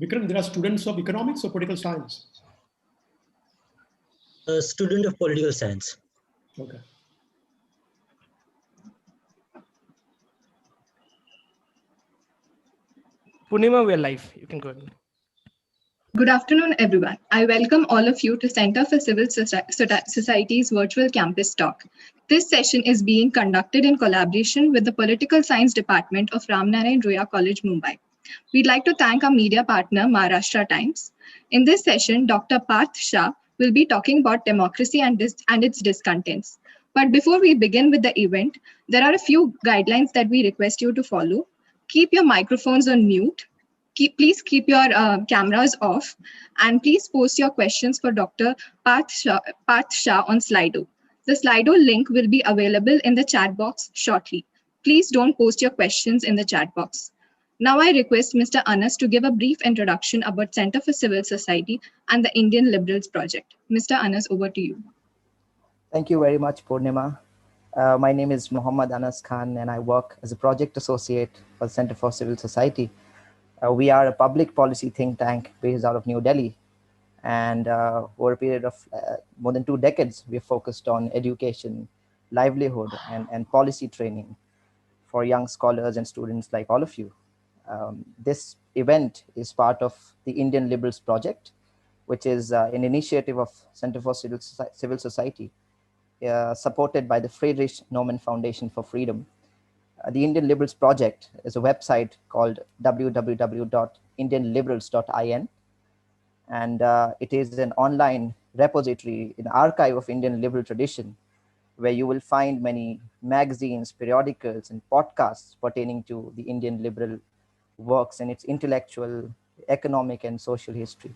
Vikram, there are students of economics or political science? A student of political science. Okay. Purnima, we're live. You can go ahead. Good afternoon, everyone. I welcome all of you to Center for Civil Society's virtual campus talk. This session is being conducted in collaboration with the Political Science Department of Ramnarayan Roya College, Mumbai. We'd like to thank our media partner, Maharashtra Times. In this session, Dr. Parth Shah will be talking about democracy and its discontents. But before we begin with the event, there are a few guidelines that we request you to follow. Keep your microphones on mute. Please keep your cameras off, and please post your questions for Dr. Parth Shah on Slido. The Slido link will be available in the chat box shortly. Please don't post your questions in the chat box. Now I request Mr. Anas to give a brief introduction about Center for Civil Society and the Indian Liberals Project. Mr. Anas, over to you. Thank you very much, Purnima. My name is Muhammad Anas Khan, and I work as a project associate for the Center for Civil Society. We are a public policy think tank based out of New Delhi. And over a period of more than 2 decades, we've focused on education, livelihood, and policy training for young scholars and students like all of you. This event is part of the Indian Liberals Project, which is an initiative of Center for Civil Society, supported by the Friedrich Naumann Foundation for Freedom. The Indian Liberals Project is a website called www.indianliberals.in, and it is an online repository, an archive of Indian liberal tradition, where you will find many magazines, periodicals, and podcasts pertaining to the Indian liberal works and its intellectual, economic, and social history.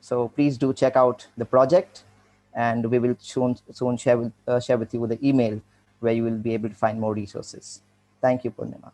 So please do check out the project, and we will soon share with you the email where you will be able to find more resources. Thank you, Purnima.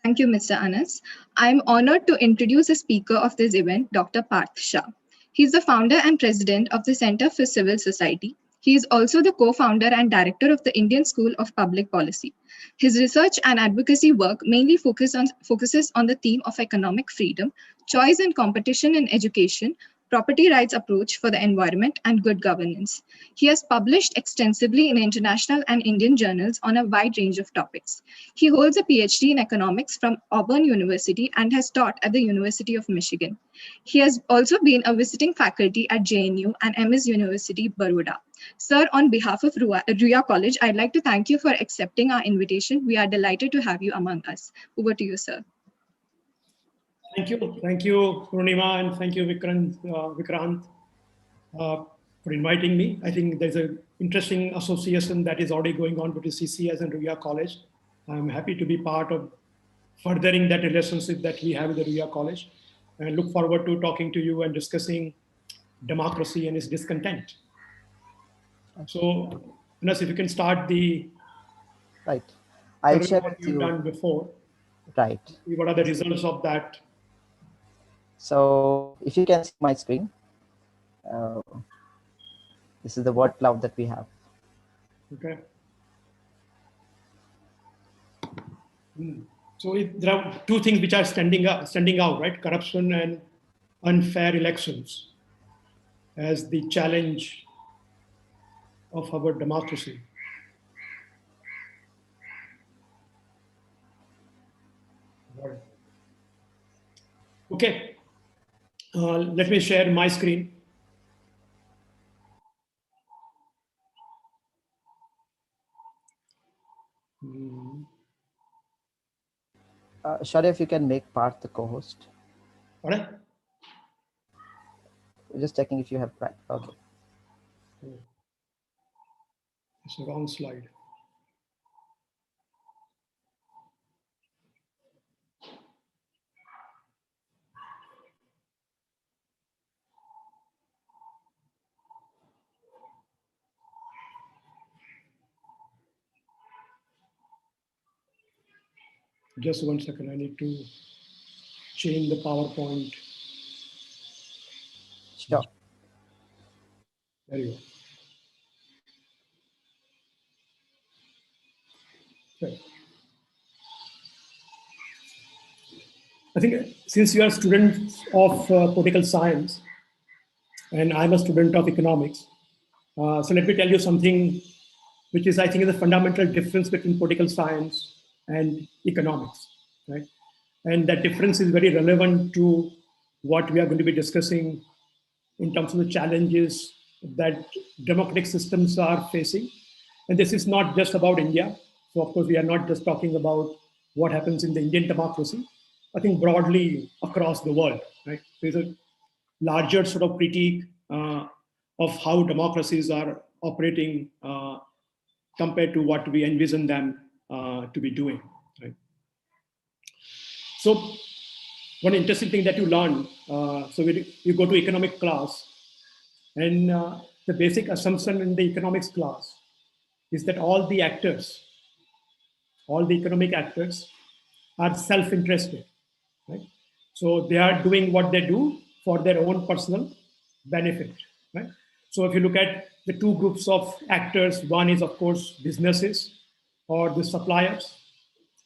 Thank you, Mr. Anas. I'm honored to introduce the speaker of this event, Dr. Parth Shah. He's the founder and president of the Center for Civil Society. He is also the co-founder and director of the Indian School of Public Policy. His research and advocacy work mainly focuses on the theme of economic freedom, choice and competition in education, property rights approach for the environment, and good governance. He has published extensively in international and Indian journals on a wide range of topics. He holds a PhD in economics from Auburn University and has taught at the University of Michigan. He has also been a visiting faculty at JNU and MS University, Baroda. Sir, on behalf of Roya College, I'd like to thank you for accepting our invitation. We are delighted to have you among us. Over to you, sir. Thank you, Purnima, and thank you, Vikrant, for inviting me. I think there's an interesting association that is already going on between CCS and Roya College. I'm happy to be part of furthering that relationship that we have with the Roya College, and I look forward to talking to you and discussing democracy and its discontent. So, Anas, if you can start the right. I'll share what with you've you done before. Right. What are the results of that? So if you can see my screen, this is the word cloud that we have. Okay. So there are 2 things which are standing out, right? Corruption and unfair elections as the challenge of our democracy. Okay. Let me share my screen. Shada, if you can make Parth the co-host. All right. Just checking if you have right. Okay. It's the wrong slide. Just 1 second, I need to change the PowerPoint. Sure. There you go. Okay. I think since you are students of political science and I'm a student of economics, so let me tell you something which is, I think, is a fundamental difference between political science and economics, right? And that difference is very relevant to what we are going to be discussing in terms of the challenges that democratic systems are facing. And this is not just about India. So, of course, we are not just talking about what happens in the Indian democracy. I think broadly across the world, right? There's a larger sort of critique of how democracies are operating compared to what we envision them to be doing, right? So one interesting thing that you learn, so you go to economic class, and the basic assumption in the economics class is that all the economic actors are self-interested, right? So they are doing what they do for their own personal benefit, right? So if you look at the two groups of actors, one is of course businesses or the suppliers,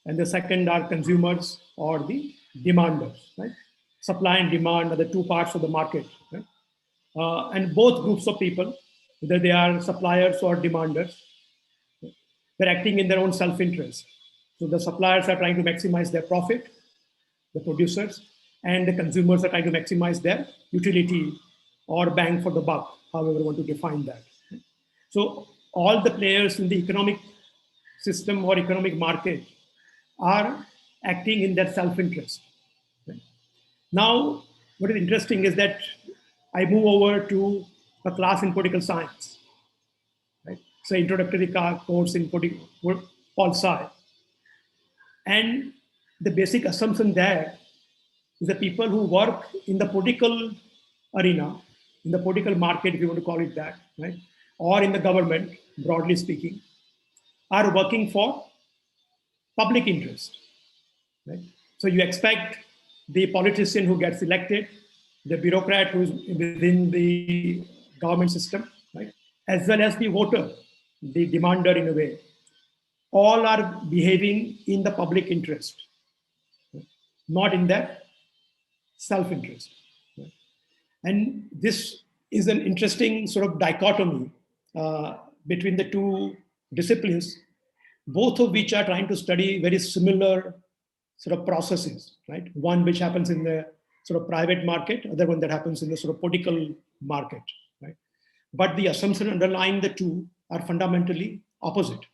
and the second are consumers or the demanders, right? Supply and demand are the two parts of the market, right? And both groups of people, whether they are suppliers or demanders, they're acting in their own self-interest. So the suppliers are trying to maximize their profit, the producers, and the consumers are trying to maximize their utility or bang for the buck, however you want to define that. So all the players in the economic system or economic market are acting in their self-interest. Now, what is interesting is that I move over to a class in political science, right? So introductory course in pol sci. And the basic assumption there is that people who work in the political arena, in the political market, if you want to call it that, right? Or in the government, broadly speaking, are working for public interest, right? So you expect the politician who gets elected, the bureaucrat who is within the government system, right? As well as the voter, the demander in a way, all are behaving in the public interest, right? Not in their self-interest. Right? And this is an interesting sort of dichotomy between the two disciplines, both of which are trying to study very similar sort of processes, right? One which happens in the sort of private market, other one that happens in the sort of political market, right? But the assumption underlying the two are fundamentally opposite.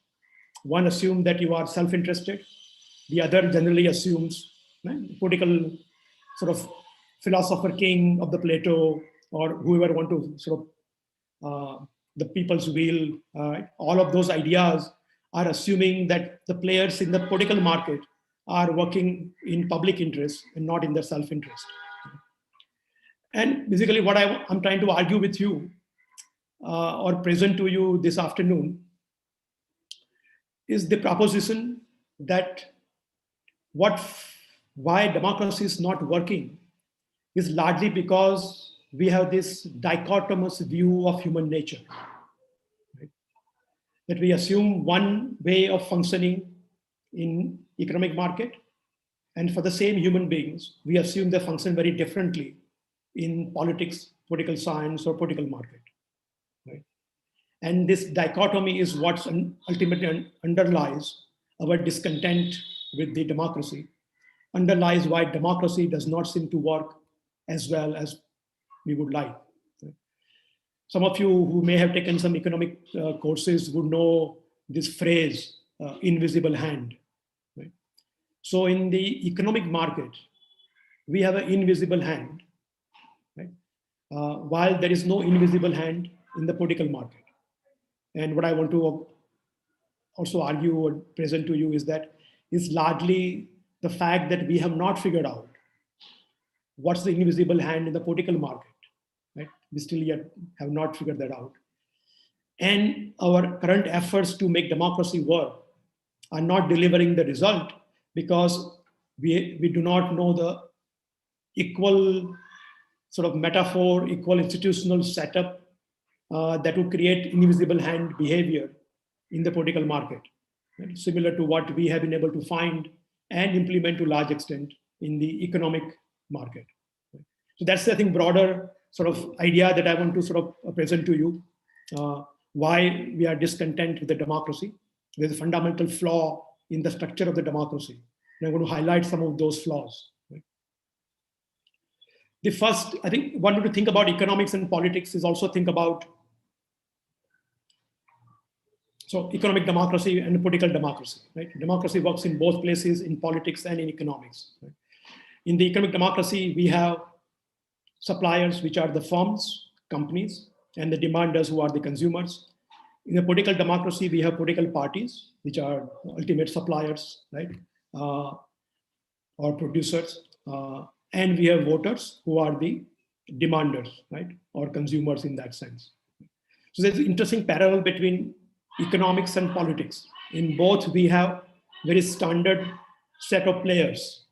One assumes that you are self-interested. The other generally assumes, right, political sort of philosopher king of the Plato or whoever want to sort of the people's will. All of those ideas are assuming that the players in the political market are working in public interest and not in their self-interest. And basically what I'm trying to argue with you or present to you this afternoon is the proposition that why democracy is not working is largely because we have this dichotomous view of human nature. Right? That we assume one way of functioning in economic market, and for the same human beings, we assume they function very differently in politics, political science, or political market. Right? And this dichotomy is what ultimately underlies our discontent with the democracy, underlies why democracy does not seem to work as well as we would like. Some of you who may have taken some economic courses would know this phrase, invisible hand. Right? So in the economic market, we have an invisible hand, right? While there is no invisible hand in the political market. And what I want to also argue or present to you is that it's largely the fact that we have not figured out what's the invisible hand in the political market, right? We still yet have not figured that out. And our current efforts to make democracy work are not delivering the result because we do not know the equal sort of metaphor, equal institutional setup that will create invisible hand behavior in the political market, right? Similar to what we have been able to find and implement to a large extent in the economic market. So that's, I think, broader sort of idea that I want to sort of present to you. Why we are discontent with the democracy. There's a fundamental flaw in the structure of the democracy. And I'm going to highlight some of those flaws. The first, I think, one way to think about economics and politics is also think about economic democracy and political democracy. Right? Democracy works in both places, in politics and in economics. Right? In the economic democracy, we have suppliers, which are the firms, companies, and the demanders, who are the consumers. In the political democracy, we have political parties, which are ultimate suppliers, right, or producers, and we have voters, who are the demanders, right, or consumers in that sense. So there's an interesting parallel between economics and politics. In both, we have very standard set of players: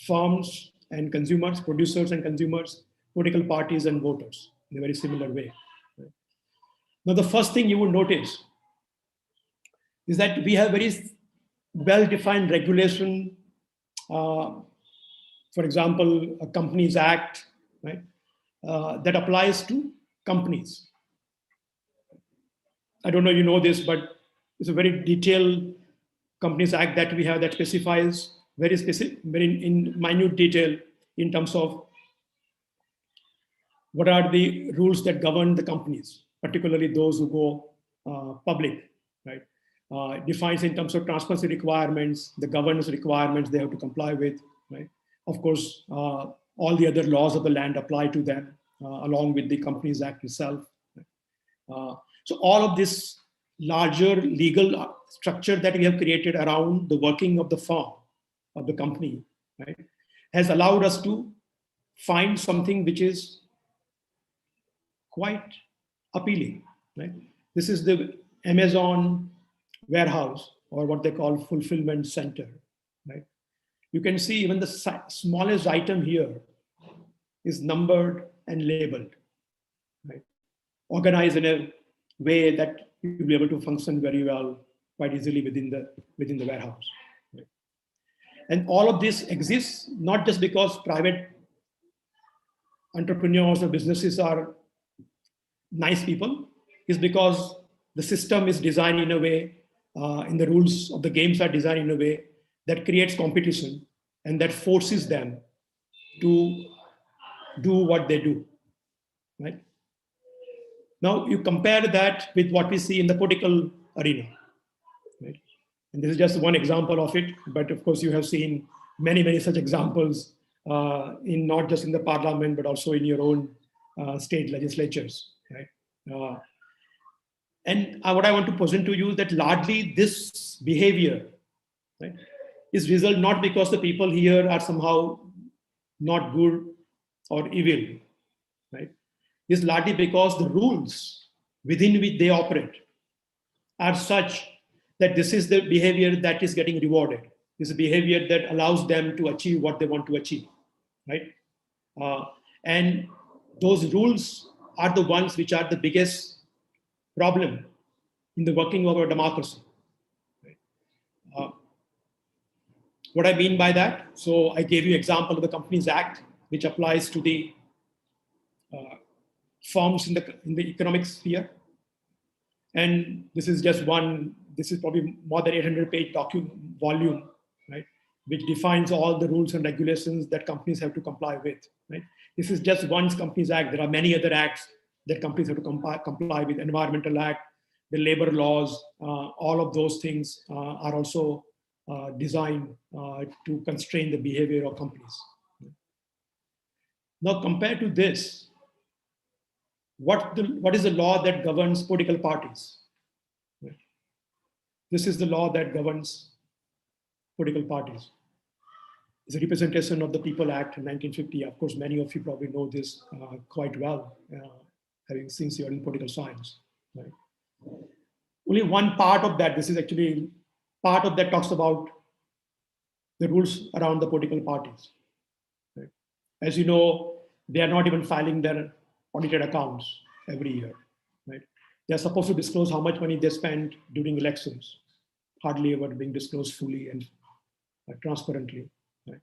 firms and consumers, producers and consumers, political parties and voters, in a very similar way. Now, the first thing you will notice is that we have very well-defined regulation. For example, a Companies Act, right, that applies to companies. I don't know if you know this, but it's a very detailed Companies Act that we have that specifies very specific, very in minute detail in terms of what are the rules that govern the companies, particularly those who go public, right? Defines in terms of transparency requirements, the governance requirements they have to comply with, right? Of course, all the other laws of the land apply to them, along with the Companies Act itself. So all of this larger legal structure that we have created around the working of the firm, of the company, right, has allowed us to find something which is quite appealing, right? This is the Amazon warehouse, or what they call fulfillment center, right? You can see even the smallest item here is numbered and labeled, right? Organized in a way that you'll be able to function very well, quite easily within the warehouse. Right? And all of this exists not just because private entrepreneurs or businesses are nice people, is because the system is designed in a way, and the rules of the games are designed in a way that creates competition and that forces them to do what they do, right? Now you compare that with what we see in the political arena, right? And this is just one example of it, but of course you have seen many, many such examples in not just in the parliament, but also in your own state legislatures, right? And what I want to present to you is that largely this behavior, right, is result not because the people here are somehow not good or evil, right? It's largely because the rules within which they operate are such that this is the behavior that is getting rewarded. This is a behavior that allows them to achieve what they want to achieve, right? And those rules are the ones which are the biggest problem in the working of our democracy. Right? What I mean by that, so I gave you example of the Companies Act, which applies to the firms in the economic sphere. And this is just one, this is probably more than 800-page volume, right, which defines all the rules and regulations that companies have to comply with, right? This is just one Companies Act. There are many other acts that companies have to comply with: Environmental Act, the labor laws, all of those things are also designed to constrain the behavior of companies. Now, compared to this, what is the law that governs political parties? This is the law that governs political parties. It's a Representation of the People Act in 1950. Of course, many of you probably know this quite well, having since you're in political science. Right? Only one part of that, this is actually part of that, talks about the rules around the political parties. Right? As you know, they are not even filing their audited accounts every year. Right? They're supposed to disclose how much money they spent during elections, hardly ever being disclosed fully and transparently. Right?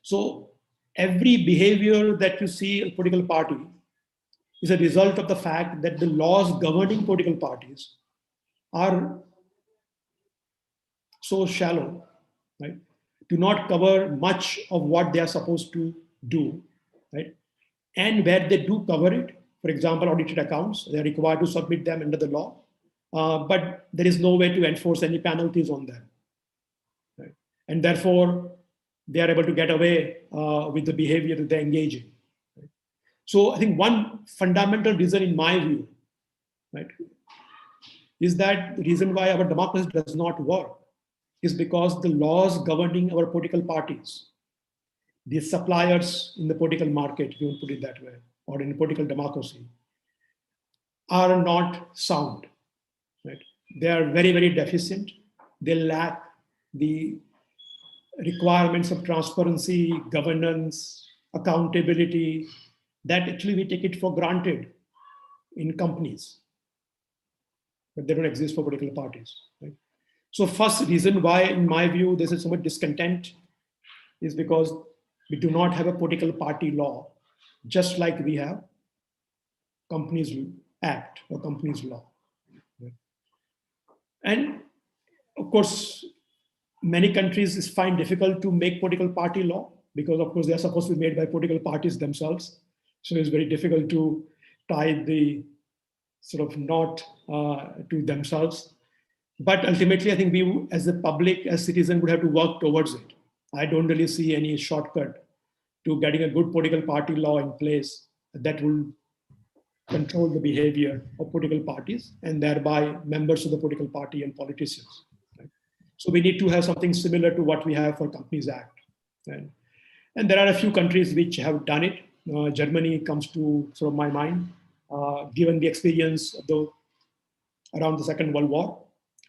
So every behavior that you see in a political party is a result of the fact that the laws governing political parties are so shallow, right? Do not cover much of what they are supposed to do, right? And where they do cover it, for example, audited accounts, they are required to submit them under the law, but there is no way to enforce any penalties on them, right? And therefore, they are able to get away with the behavior that they engage in. Right? So I think one fundamental reason, in my view, right, is that the reason why our democracy does not work is because the laws governing our political parties, the suppliers in the political market, if you want to put it that way, or in political democracy, are not sound. Right? They are very, very deficient. They lack the requirements of transparency, governance, accountability, that actually we take it for granted in companies, but they don't exist for political parties. Right? So first reason why, in my view, this is so much discontent is because we do not have a political party law, just like we have Companies Act or Companies Law. And of course, many countries find difficult to make political party law because, of course, they are supposed to be made by political parties themselves. So it's very difficult to tie the sort of knot to themselves. But ultimately, I think we, as the public, as citizens, would have to work towards it. I don't really see any shortcut to getting a good political party law in place that will control the behavior of political parties and thereby members of the political party and politicians. Right? So we need to have something similar to what we have for Companies Act. And there are a few countries which have done it. Germany comes to sort of my mind, given the experience of around the Second World War.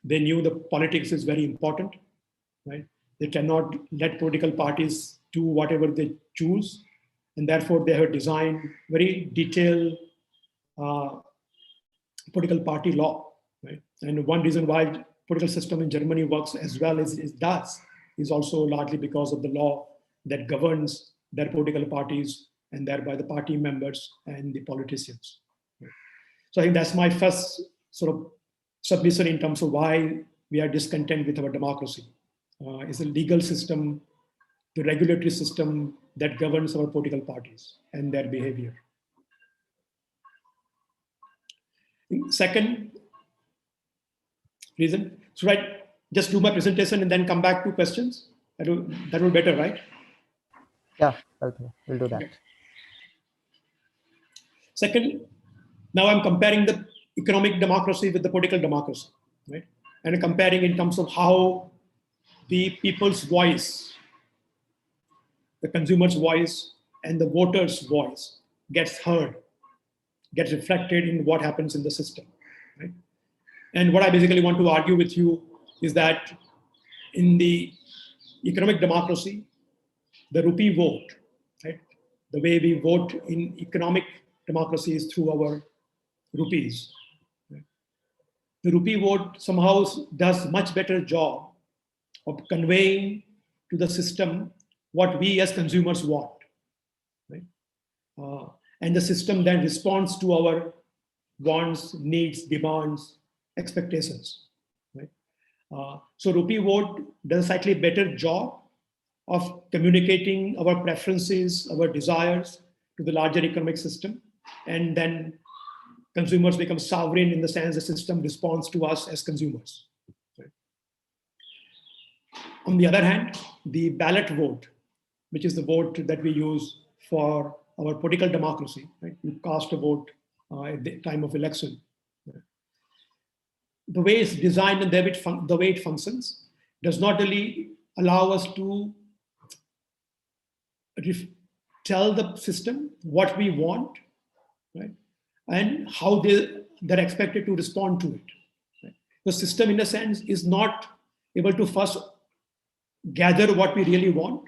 They knew the politics is very important, right? They cannot let political parties do whatever they choose. And therefore they have designed very detailed political party law, right? And one reason why political system in Germany works as well as it does is also largely because of the law that governs their political parties and thereby the party members and the politicians. Right? So I think that's my first sort of submission in terms of why we are discontent with our democracy. It's the legal system, the regulatory system that governs our political parties and their behavior. Second reason, so right, just do my presentation and then come back to questions. That will be better, right? Yeah, we'll do that. Okay. Second, now I'm comparing the economic democracy with the political democracy, right? And comparing in terms of how the people's voice, the consumer's voice, and the voter's voice gets heard, gets reflected in what happens in the system, right? And what I basically want to argue with you is that in the economic democracy, the rupee vote, right? The way we vote in economic democracy is through our rupees. Right? The rupee vote somehow does much better job of conveying to the system what we as consumers want, right? And the system then responds to our wants, needs, demands, expectations, right? So rupee vote does a slightly better job of communicating our preferences, our desires to the larger economic system. And then consumers become sovereign in the sense the system responds to us as consumers. Right? On the other hand, the ballot vote, which is the vote that we use for our political democracy, right? You cast a vote at the time of election. Right? The way it's designed and the way it functions does not really allow us to tell the system what we want, right? And how they're expected to respond to it. Right? The system, in a sense, is not able to first gather what we really want.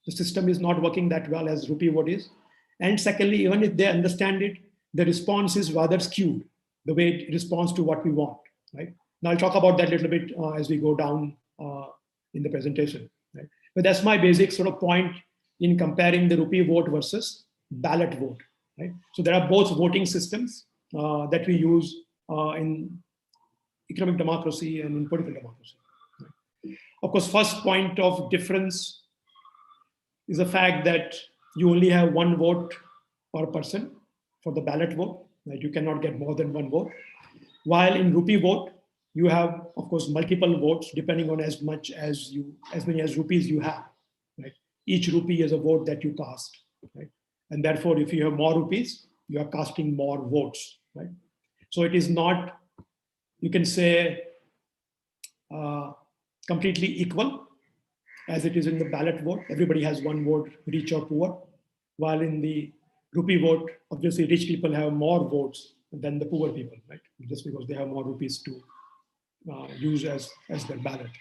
The system is not working that well as rupee vote is. And secondly, even if they understand it, the response is rather skewed, the way it responds to what we want, right? Now I'll talk about that a little bit as we go down in the presentation, right? But that's my basic sort of point in comparing the rupee vote versus ballot vote, right? So there are both voting systems that we use in economic democracy and in political democracy. Of course, first point of difference is the fact that you only have one vote per person for the ballot vote, right? You cannot get more than one vote. While in rupee vote, you have, of course, multiple votes depending on as many as rupees you have, right? Each rupee is a vote that you cast, right? And therefore, if you have more rupees, you are casting more votes, right? So it is not, you can say, completely equal as it is in the ballot vote. Everybody has one vote, rich or poor. While in the rupee vote, obviously rich people have more votes than the poor people, right? Just because they have more rupees to use as their ballot.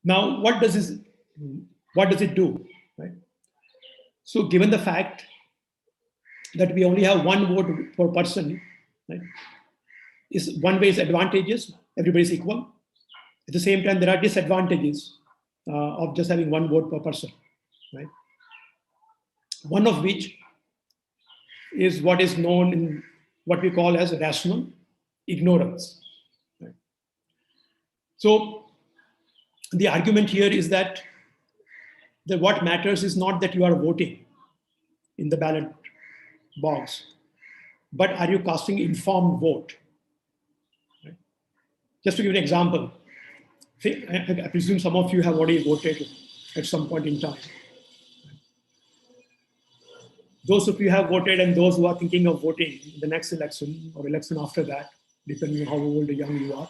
Now, what does it do, right? So given the fact that we only have one vote per person, right? Is one way is advantages, everybody's equal. At the same time, there are disadvantages of just having one vote per person, right? One of which is what is known in what we call as rational ignorance, right? So the argument here is that what matters is not that you are voting in the ballot box, but are you casting informed vote? Right? Just to give an example, I presume some of you have already voted at some point in time. Those of you have voted and those who are thinking of voting in the next election or election after that, depending on how old or young you are,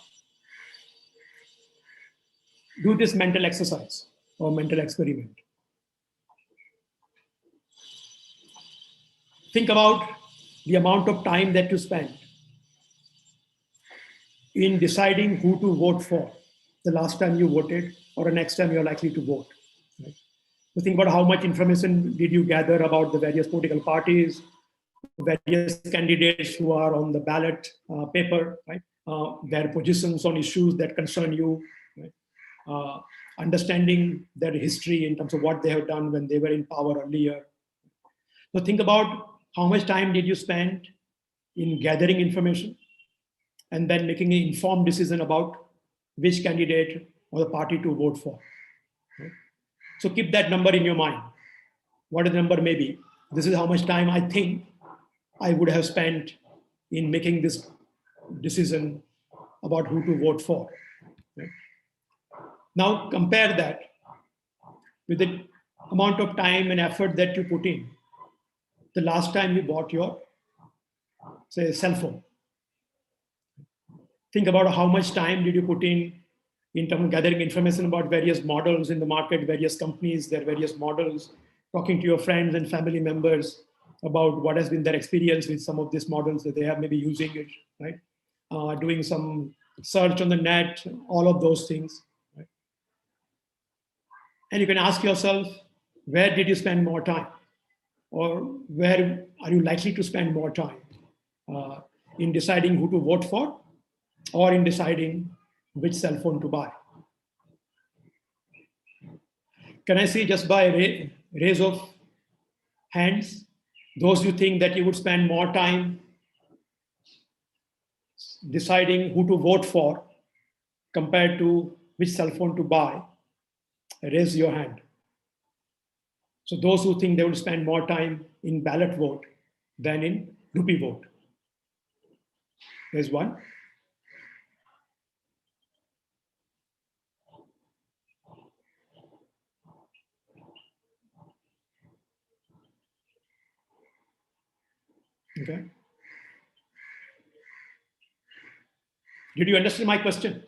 do this mental exercise or mental experiment. Think about the amount of time that you spend in deciding who to vote for the last time you voted or the next time you're likely to vote. Right? So think about how much information did you gather about the various political parties, various candidates who are on the ballot paper, right? Their positions on issues that concern you, right? Understanding their history in terms of what they have done when they were in power earlier. So think about how much time did you spend in gathering information and then making an informed decision about which candidate or the party to vote for. Right? So keep that number in your mind. What the number may be. This is how much time I think I would have spent in making this decision about who to vote for. Right? Now compare that with the amount of time and effort that you put in the last time you bought your, say, cell phone. Think about how much time did you put in terms of gathering information about various models in the market, various companies, their various models, talking to your friends and family members about what has been their experience with some of these models that they have maybe using it, right? Doing some search on the net, all of those things. Right? And you can ask yourself, where did you spend more time? Or where are you likely to spend more time in deciding who to vote for or in deciding which cell phone to buy? Can I see just by raise of hands, those who think that you would spend more time deciding who to vote for compared to which cell phone to buy, raise your hand. So those who think they will spend more time in ballot vote than in rupee vote. There's one. Okay. Did you understand my question?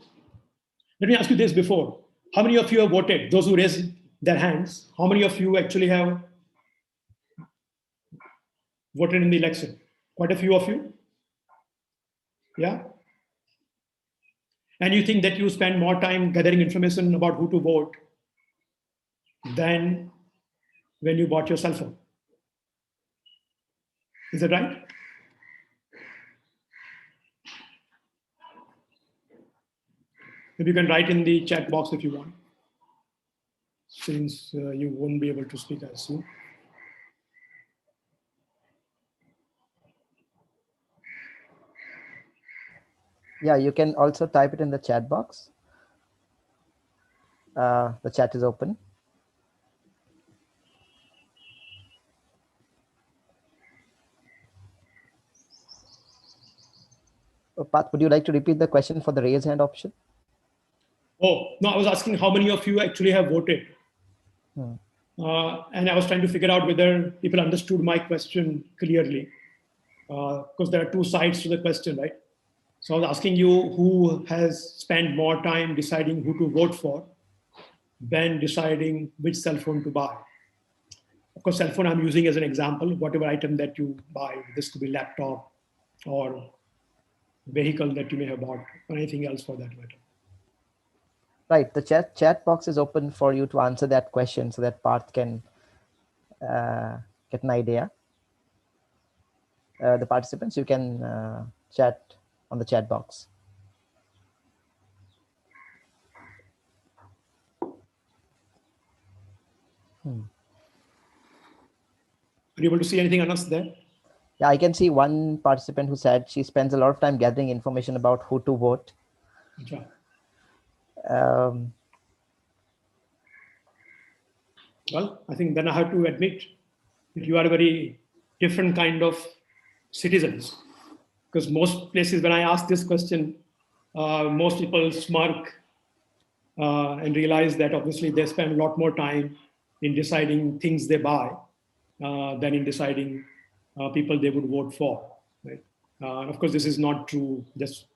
Let me ask you this before. How many of you have voted? Those who raised their hands, how many of you actually have voted in the election? Quite a few of you? Yeah? And you think that you spend more time gathering information about who to vote than when you bought your cell phone. Is that right? Maybe you can write in the chat box if you want. since you won't be able to speak as soon. Yeah, you can also type it in the chat box. The chat is open. Parth, would you like to repeat the question for the raise hand option? Oh, no, I was asking how many of you actually have voted. And I was trying to figure out whether people understood my question clearly, because there are two sides to the question, right? So I was asking you who has spent more time deciding who to vote for than deciding which cell phone to buy. Of course, cell phone I'm using as an example, whatever item that you buy, this could be laptop or vehicle that you may have bought or anything else for that matter. Right, the chat box is open for you to answer that question so that Parth can get an idea. The participants, you can chat on the chat box. Are you able to see anything, Anas, there? Yeah, I can see one participant who said she spends a lot of time gathering information about who to vote. Okay. Well, I think then I have to admit that you are a very different kind of citizens, because most places when I ask this question, most people smirk and realize that obviously they spend a lot more time in deciding things they buy than in deciding people they would vote for. Right? Of course, this is not true. Just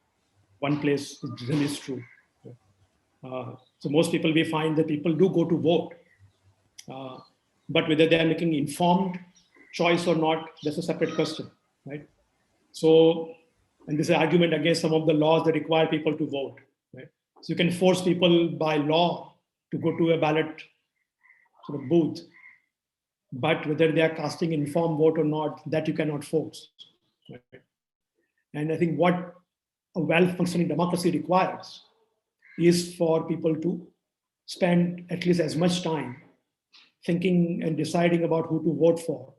one place is true. So most people, we find that people do go to vote. But whether they are making informed choice or not, that's a separate question, right? So, and this is an argument against some of the laws that require people to vote, right? So you can force people by law to go to a ballot sort of booth, but whether they are casting informed vote or not, that you cannot force, right? And I think what a well-functioning democracy requires is for people to spend at least as much time thinking and deciding about who to vote for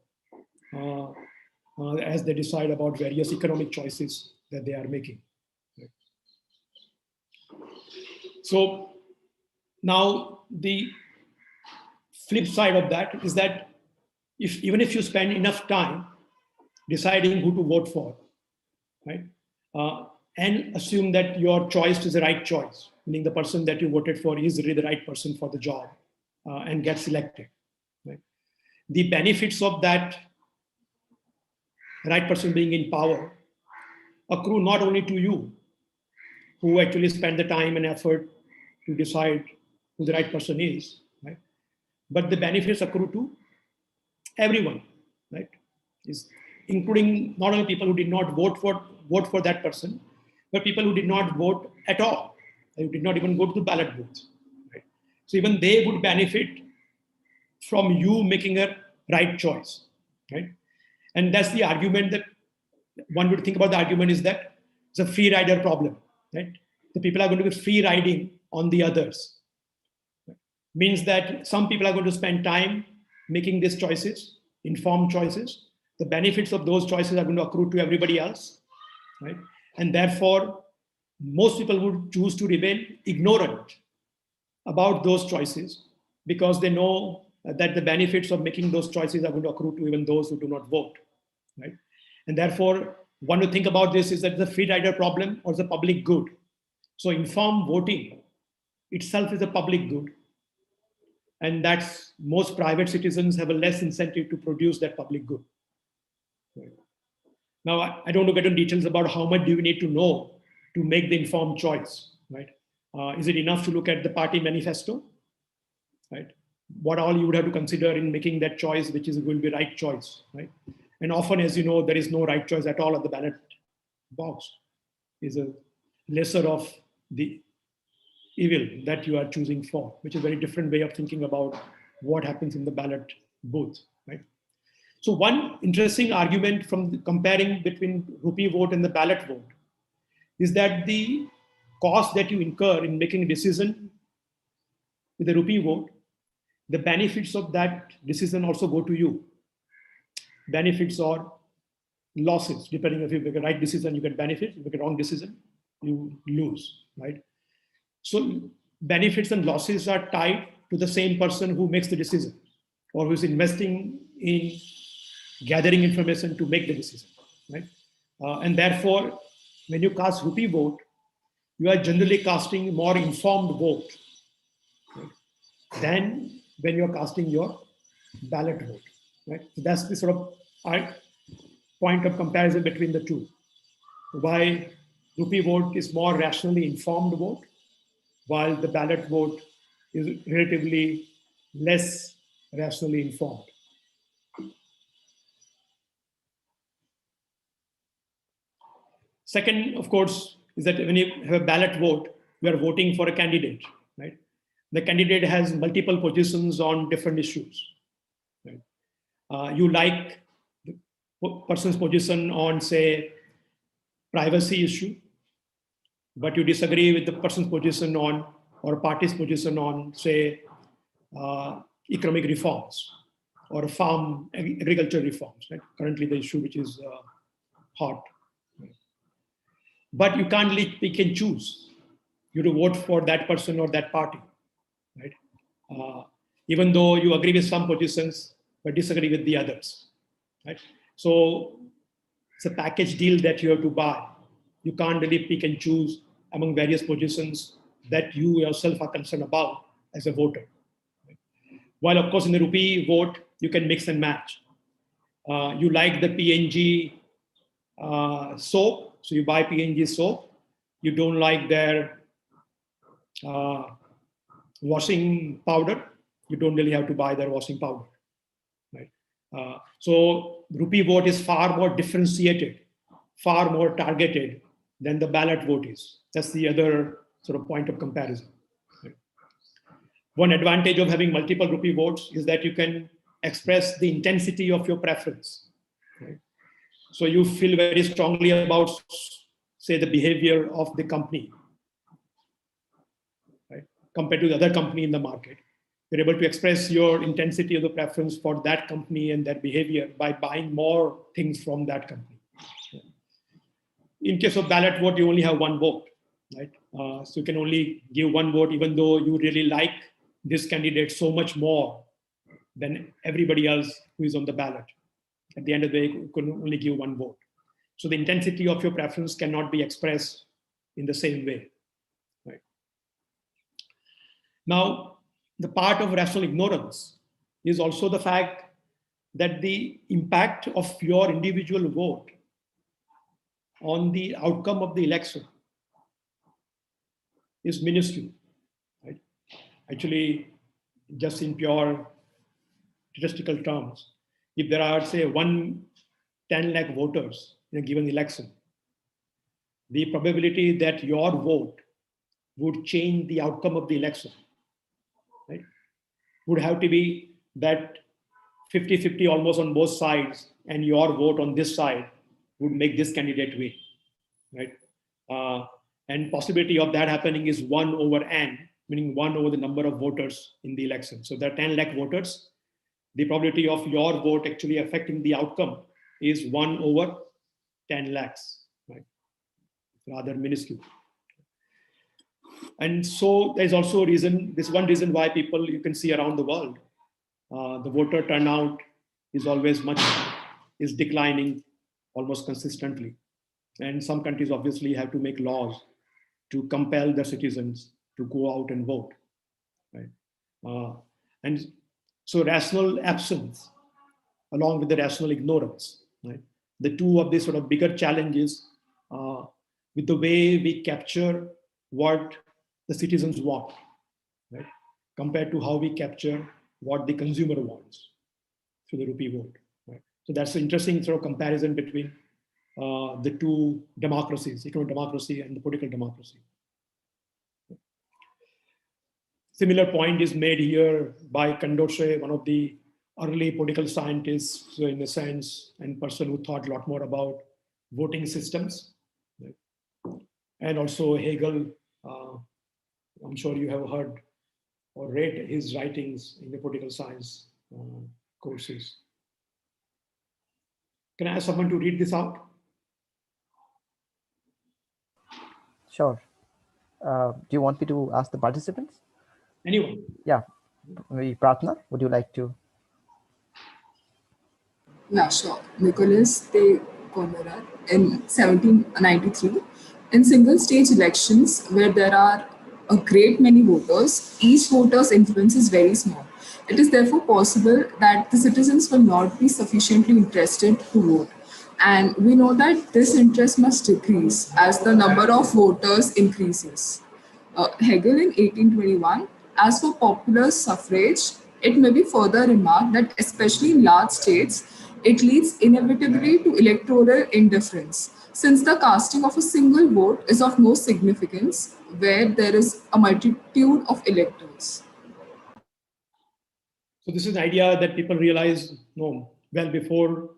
as they decide about various economic choices that they are making. So now the flip side of that is that even if you spend enough time deciding who to vote for, right, and assume that your choice is the right choice, meaning the person that you voted for is really the right person for the job and gets elected, right? The benefits of that right person being in power accrue not only to you, who actually spend the time and effort to decide who the right person is, right? But the benefits accrue to everyone, right? Is including not only people who did not vote for that person, but people who did not vote at all, who did not even go to the ballot booth, right? So even they would benefit from you making a right choice, right? And that's the argument that one would think about. The argument is that it's a free rider problem, right? The people are going to be free riding on the others. Means that some people are going to spend time making these choices, informed choices. The benefits of those choices are going to accrue to everybody else, right? And therefore, most people would choose to remain ignorant about those choices because they know that the benefits of making those choices are going to accrue to even those who do not vote, right? And therefore, one to think about this is that the free rider problem or the public good. So informed voting itself is a public good. And that's most private citizens have a less incentive to produce that public good. Right. Now, I don't want to get into details about how much do we need to know to make the informed choice, right? Is it enough to look at the party manifesto, right? What all you would have to consider in making that choice, which is going to be right choice, right? And often, as you know, there is no right choice at all at the ballot box. Is a lesser of the evil that you are choosing for, which is a very different way of thinking about what happens in the ballot booth, right? So one interesting argument from comparing between rupee vote and the ballot vote is that the cost that you incur in making a decision with the rupee vote the benefits of that decision also go to you. Benefits or losses, depending if you make a right decision, you get benefits. If you make a wrong decision, you lose, right? So benefits and losses are tied to the same person who makes the decision or who's investing in gathering information to make the decision, right? And therefore, when you cast rupee vote, you are generally casting more informed vote, right, than when you're casting your ballot vote, right? So that's the sort of point of comparison between the two. Why rupee vote is more rationally informed vote, while the ballot vote is relatively less rationally informed. Second, of course, is that when you have a ballot vote, you are voting for a candidate, right? The candidate has multiple positions on different issues, right? You like the person's position on, say, privacy issue, but you disagree with the person's position on, or party's position on, say, economic reforms or farm agriculture reforms, right? Currently the issue which is hot. Right? But you can't really pick and choose. You have to vote for that person or that party, right? Even though you agree with some positions, but disagree with the others, right? So it's a package deal that you have to buy. You can't really pick and choose among various positions that you yourself are concerned about as a voter. While, of course, in the rupee vote, you can mix and match. You like the PNG soap, so you buy PNG soap. You don't like their washing powder, you don't really have to buy their washing powder, right? So rupee vote is far more differentiated, far more targeted than the ballot vote is. That's the other sort of point of comparison. Right? One advantage of having multiple rupee votes is that you can express the intensity of your preference. Right? So you feel very strongly about, say, the behavior of the company, right, compared to the other company in the market. You're able to express your intensity of the preference for that company and their behavior by buying more things from that company. In case of ballot vote, you only have one vote, right? So you can only give one vote, even though you really like this candidate so much more than everybody else who is on the ballot. At the end of the day, you can only give one vote. So the intensity of your preference cannot be expressed in the same way, right? Now, the part of rational ignorance is also the fact that the impact of your individual vote on the outcome of the election is minuscule, right? Actually, just in pure statistical terms, if there are, say, 10 lakh voters in a given election, the probability that your vote would change the outcome of the election, right, would have to be that 50-50 almost on both sides, and your vote on this side would make this candidate win, right? And possibility of that happening is 1 over n, meaning 1 over the number of voters in the election. So there are 10 lakh voters. The probability of your vote actually affecting the outcome is 1 over 10 lakhs, right? Rather minuscule. And so there's also a reason, this one reason why people, you can see around the world, the voter turnout is always is declining almost consistently. And some countries obviously have to make laws to compel their citizens to go out and vote, right? And so rational absence, along with the rational ignorance, right? The two of these sort of bigger challenges with the way we capture what the citizens want, right? Compared to how we capture what the consumer wants through the rupee vote, right? So that's an interesting sort of comparison between the two democracies, economic democracy and the political democracy. Similar point is made here by Kandoshe, one of the early political scientists in a sense, and person who thought a lot more about voting systems. Right? And also Hegel, I'm sure you have heard or read his writings in the political science courses. Can I ask someone to read this out? Sure. Do you want me to ask the participants? Anyone? Yeah. Maybe Pratna, would you like to? Yeah, sure. Nicholas de Converar in 1793. In single-stage elections where there are a great many voters, each voter's influence is very small. It is therefore possible that the citizens will not be sufficiently interested to vote. And we know that this interest must decrease as the number of voters increases. Hegel in 1821, as for popular suffrage, it may be further remarked that especially in large states, it leads inevitably to electoral indifference, since the casting of a single vote is of no significance where there is a multitude of electors. So this is an idea that people realize, no, well before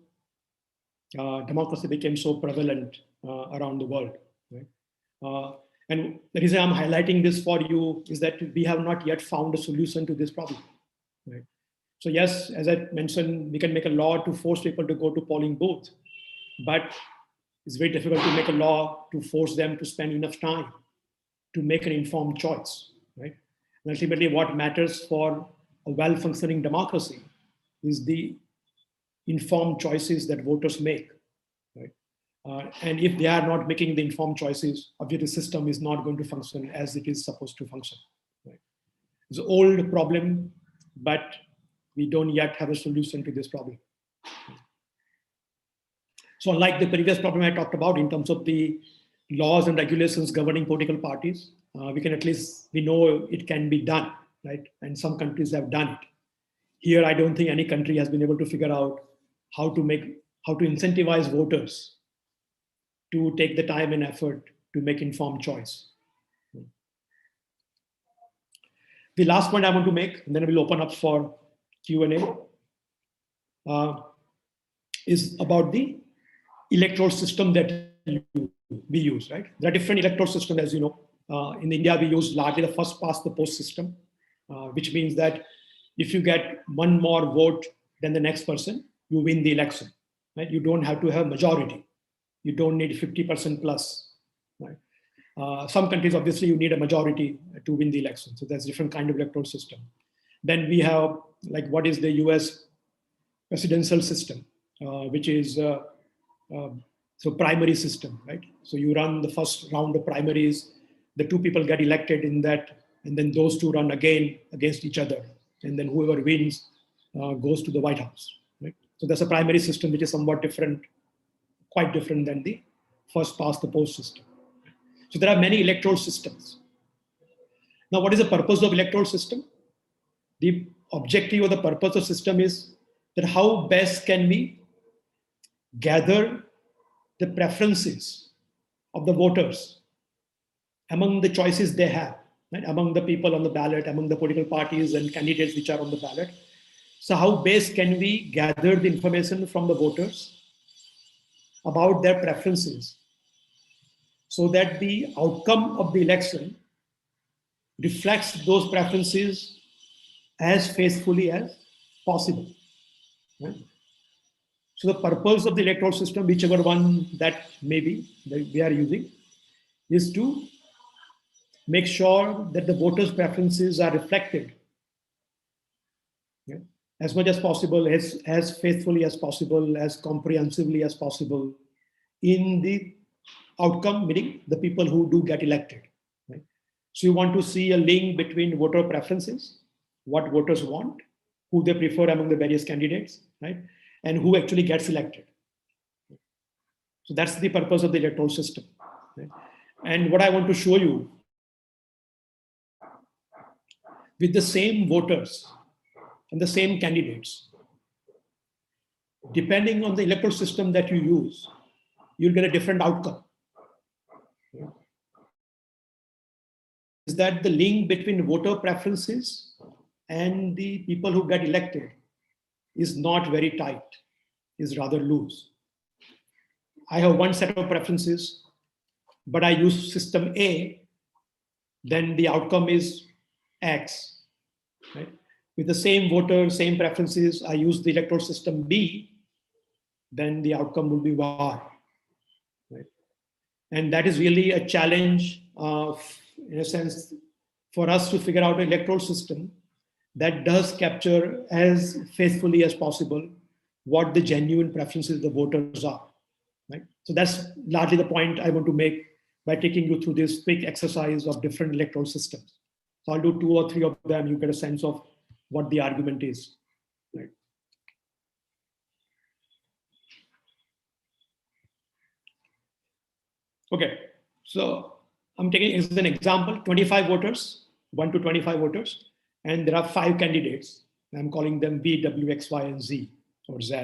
democracy became so prevalent around the world. Right? And the reason I'm highlighting this for you is that we have not yet found a solution to this problem. Right? So yes, as I mentioned, we can make a law to force people to go to polling booth, but it's very difficult to make a law to force them to spend enough time to make an informed choice. Right? And ultimately, what matters for a well-functioning democracy is the informed choices that voters make. Right? And if they are not making the informed choices, obviously the system is not going to function as it is supposed to function. Right? It's an old problem, but we don't yet have a solution to this problem. So unlike the previous problem I talked about in terms of the laws and regulations governing political parties, we can at least, we know it can be done, right? And some countries have done it. Here, I don't think any country has been able to figure out how to incentivize voters to take the time and effort to make informed choice. The last point I want to make, and then we'll open up for Q&A, is about the electoral system that we use, right? There are different electoral systems, as you know. In India, we use largely the first past the post system, which means that if you get one more vote than the next person, you win the election, right? You don't have to have majority. You don't need 50% plus, right? Some countries, obviously, you need a majority to win the election. So there's different kind of electoral system. Then we have, like, what is the US presidential system, which is so primary system, right? So you run the first round of primaries, the two people get elected in that, and then those two run again against each other. And then whoever wins goes to the White House, right? So that's a primary system, which is somewhat different, quite different than the first past the post system. So there are many electoral systems. Now, what is the purpose of electoral system? The objective or the purpose of system is that how best can we gather the preferences of the voters among the choices they have, right? Among the people on the ballot, among the political parties and candidates which are on the ballot. So how best can we gather the information from the voters about their preferences so that the outcome of the election reflects those preferences as faithfully as possible. Right? So the purpose of the electoral system, whichever one that may be that we are using, is to make sure that the voters' preferences are reflected, yeah, as much as possible, as faithfully as possible, as comprehensively as possible in the outcome, meaning the people who do get elected. Right? So you want to see a link between voter preferences, what voters want, who they prefer among the various candidates, right? And who actually gets elected. So that's the purpose of the electoral system. Right? And what I want to show you, with the same voters and the same candidates, depending on the electoral system that you use, you'll get a different outcome. Is that the link between voter preferences and the people who get elected is not very tight, is rather loose. I have one set of preferences, but I use system A, then the outcome is X. right? With the same voter, same preferences, I use the electoral system B, then the outcome will be Y, right? And that is really a challenge, in a sense, for us to figure out an electoral system that does capture as faithfully as possible what the genuine preferences of the voters are, right? So that's largely the point I want to make by taking you through this quick exercise of different electoral systems. So I'll do 2 or 3 of them. You get a sense of what the argument is, right? Okay, so I'm taking as an example 25 voters, 1 to 25 voters, and there are 5 candidates. I'm calling them V, W, X, Y, and Z, or Z,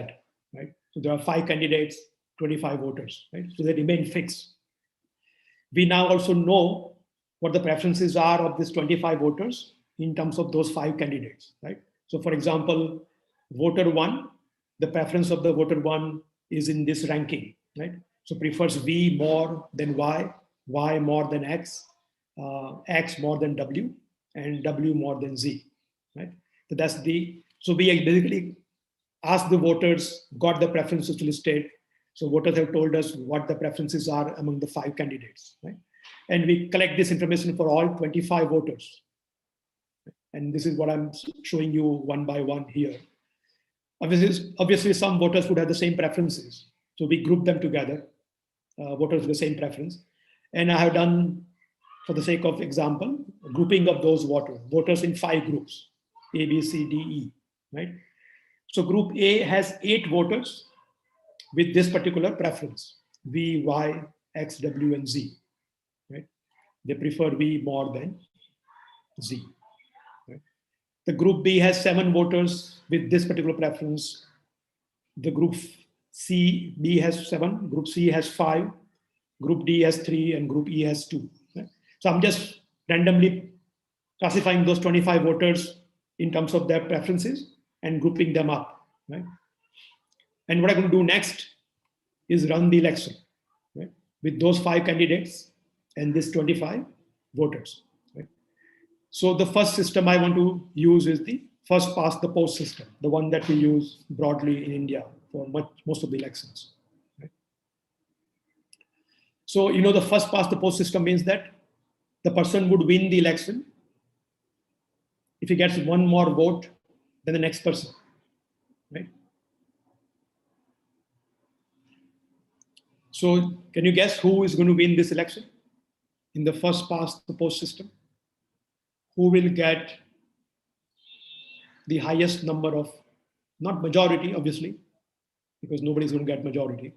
right? So there are 5 candidates, 25 voters, right? So they remain fixed. We now also know what the preferences are of these 25 voters in terms of those 5 candidates, right? So for example, voter 1, the preference of the voter 1 is in this ranking, right? So prefers V more than Y more than X, X more than W, and W more than Z, right? So that's so we basically asked the voters, got the preferences listed. So voters have told us what the preferences are among the 5 candidates, right? And we collect this information for all 25 voters. And this is what I'm showing you one by one here. Obviously some voters would have the same preferences. So we group them together, voters with the same preference. And I have done, for the sake of example, a grouping of those voters in 5 groups, A, B, C, D, E, right? So group A has 8 voters with this particular preference, V, Y, X, W, and Z, right? They prefer V more than Z, right? The group B has 7 voters with this particular preference. The group B has 7, group C has 5, group D has 3, and group E has 2. Right? So I'm just randomly classifying those 25 voters in terms of their preferences and grouping them up, right? And what I'm going to do next is run the election, right? With those 5 candidates and this 25 voters, right? So the first system I want to use is the first past the post system, the one that we use broadly in India for most of the elections, right? So, the first past the post system means that the person would win the election if he gets 1 more vote than the next person, right? So can you guess who is going to win this election in the first past the post system? Who will get the highest number of, not majority, obviously, because nobody's going to get majority,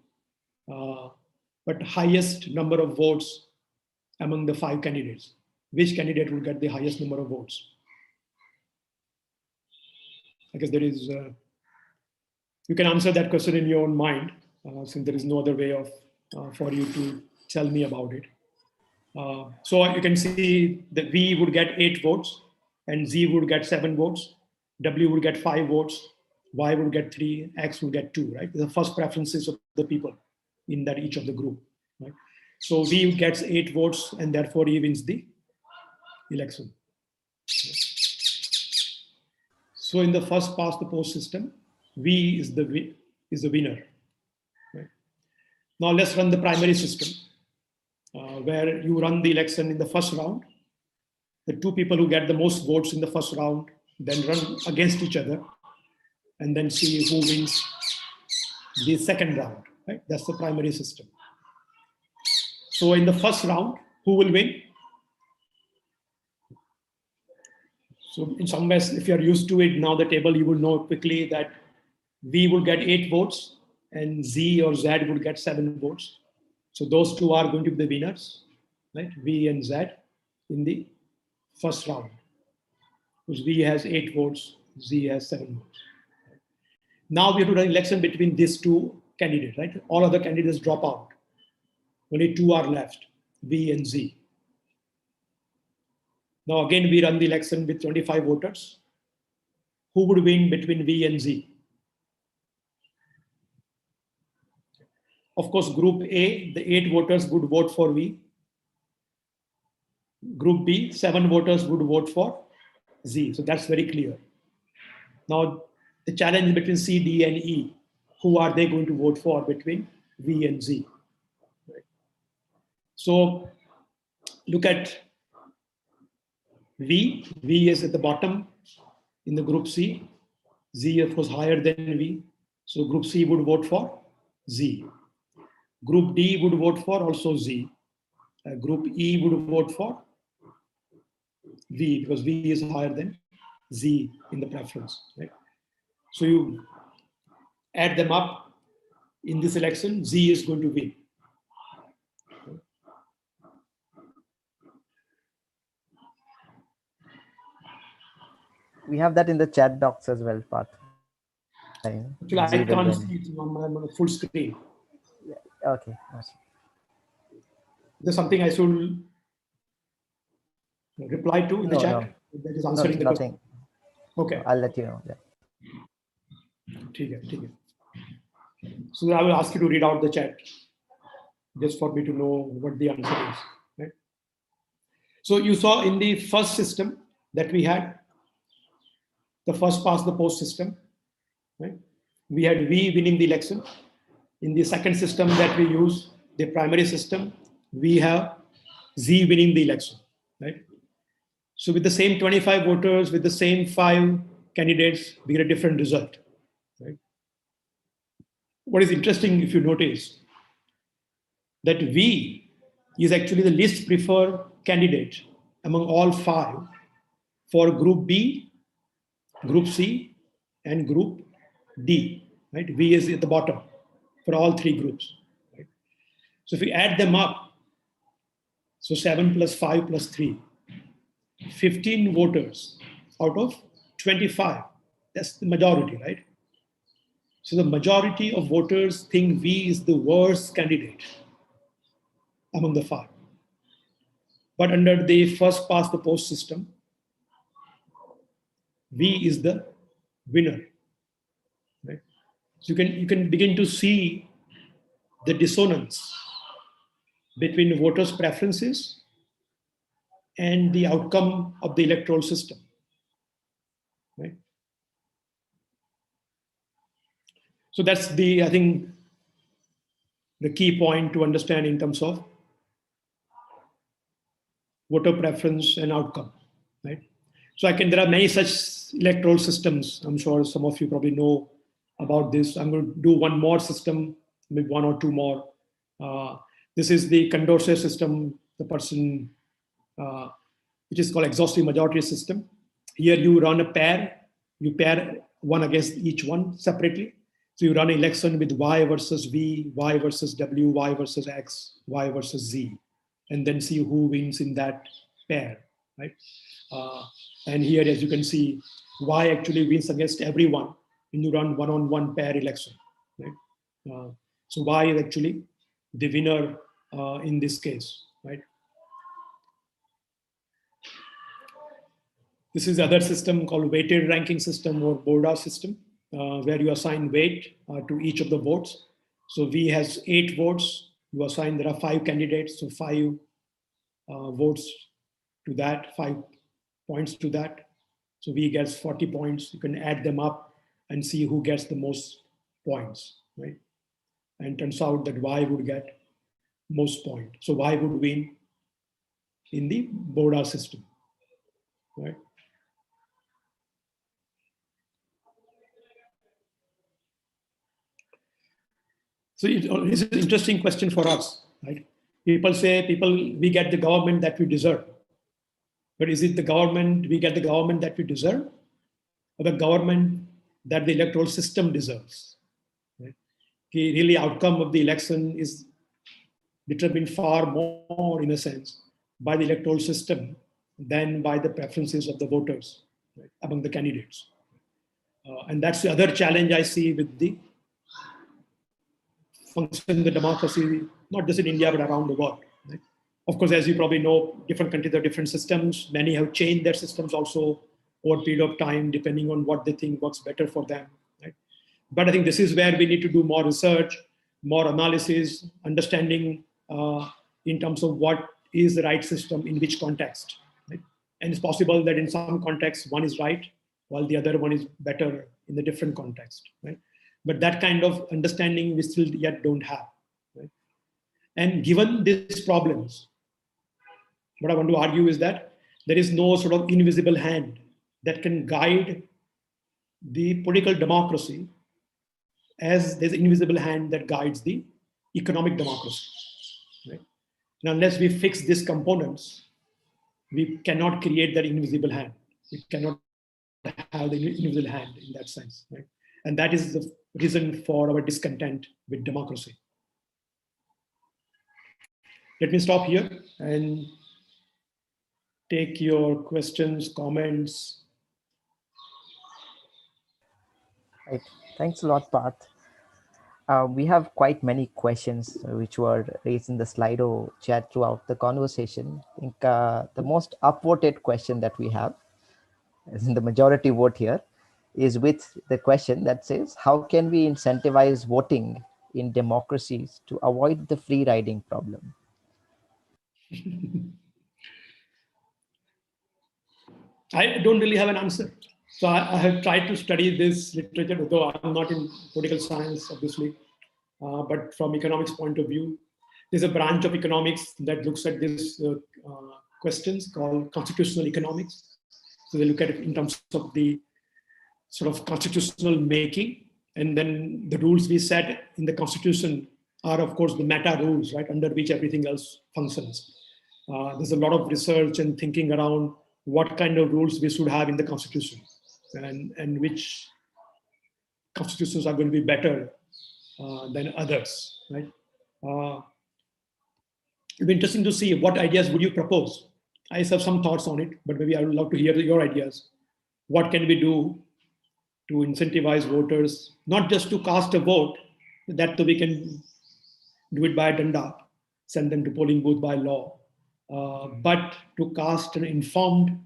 but highest number of votes among the 5 candidates? Which candidate will get the highest number of votes? I guess there is, you can answer that question in your own mind, since there is no other way of for you to tell me about it. So you can see that V would get 8 votes, and Z would get 7 votes, W would get 5 votes, Y would get 3, X would get 2, right? The first preferences of the people in that each of the group, right? So V gets 8 votes, and therefore he wins the election. So in the first past the post system, V is the winner, right? Now let's run the primary system, where you run the election in the first round. The 2 people who get the most votes in the first round then run against each other and then see who wins the second round, right? That's the primary system. So in the first round, who will win? So in some ways, if you're used to it now, the table, you will know quickly that V will get 8 votes and Z or Z will get 7 votes. So those 2 are going to be the winners, right? V and Z in the first round. Because V has 8 votes, Z has 7 votes. Now we have to run election between these 2 candidates, right? All other candidates drop out. Only 2 are left, V and Z. Now again, we run the election with 25 voters. Who would win between V and Z? Of course, group A, the 8 voters would vote for V. Group B, 7 voters would vote for Z. So that's very clear. Now, the challenge between C, D, and E, who are they going to vote for between V and Z? Right. So look at V. V is at the bottom in the group C. Z, of course, higher than V. So group C would vote for Z. Group D would vote for also Z. Group E would vote for V because V is higher than Z in the preference. Right? So you add them up in this election, Z is going to win. We have that in the chat box as well, Parth. Actually, I can't see it on my full screen. Okay. There's something I should reply to in the chat that is answering the nothing. question. Okay. I'll let you know. Yeah. Okay. So I will ask you to read out the chat just for me to know what the answer is. Right? So you saw in the first system that we had, the first past the post system, right? We had V winning the election. In the second system that we use, the primary system, we have Z winning the election, right? So with the same 25 voters, with the same 5 candidates, we get a different result, right? What is interesting, if you notice, that V is actually the least preferred candidate among all 5 for Group B, Group C, and Group D, right? V is at the bottom for all 3 groups, right? So if we add them up, so 7 plus 5 plus 3, 15 voters out of 25, that's the majority, right? So the majority of voters think V is the worst candidate among the 5. But under the first past the post system, V is the winner, right? So you can begin to see the dissonance between voters' preferences and the outcome of the electoral system, right? So that's I think, the key point to understand in terms of voter preference and outcome, right? So there are many such electoral systems. I'm sure some of you probably know about this. I'm going to do one more system, maybe 1 or 2 more. This is the Condorcet system, the person, which is called exhaustive majority system. Here you run a pair, you pair one against each one separately. So you run an election with Y versus V, Y versus W, Y versus X, Y versus Z, and then see who wins in that pair, right? And here, as you can see, Y actually wins against everyone when you run one-on-one pair election, right? So Y is actually the winner in this case, right? This is the other system called weighted ranking system or Vadodara system, where you assign weight to each of the votes. So V has 8 votes. You assign, there are 5 candidates, so 5 votes to that, 5 points to that. So V gets 40 points. You can add them up and see who gets the most points, right? And turns out that Y would get most points. So Y would win in the Vadodara system, right? So it's an interesting question for us, right? People say, we get the government that we deserve. But is it the government, we get the government that we deserve, or the government that the electoral system deserves? Right? The really outcome of the election is determined far more, in a sense, by the electoral system than by the preferences of the voters, right, among the candidates. And that's the other challenge I see with the function of the democracy, not just in India, but around the world. Right? Of course, as you probably know, different countries have different systems. Many have changed their systems also over a period of time, depending on what they think works better for them. Right? But I think this is where we need to do more research, more analysis, understanding in terms of what is the right system in which context. Right? And it's possible that in some contexts, one is right, while the other one is better in the different context, right? But that kind of understanding we still yet don't have, right? And given these problems, what I want to argue is that there is no sort of invisible hand that can guide the political democracy as there's an invisible hand that guides the economic democracy, right? And unless we fix these components, we cannot create that invisible hand. We cannot have the invisible hand in that sense, right? And that is the reason for our discontent with democracy. Let me stop here and take your questions, comments. Right. Thanks a lot, Parth. We have quite many questions which were raised in the Slido chat throughout the conversation. I think the most upvoted question that we have, as in the majority vote here, is with the question that says, how can we incentivize voting in democracies to avoid the free riding problem? I don't really have an answer. So I have tried to study this literature, though I'm not in political science, obviously, but from economics point of view, there's a branch of economics that looks at these questions called constitutional economics. So they look at it in terms of the sort of constitutional making, and then the rules we set in the constitution are, of course, the meta rules, right, under which everything else functions. There's a lot of research and thinking around what kind of rules we should have in the constitution, and which constitutions are going to be better than others, right? It'll be interesting to see what ideas would you propose. I have some thoughts on it, but maybe I would love to hear your ideas. What can we do to incentivize voters, not just to cast a vote, that we can do it by danda, send them to polling booth by law, but to cast an informed,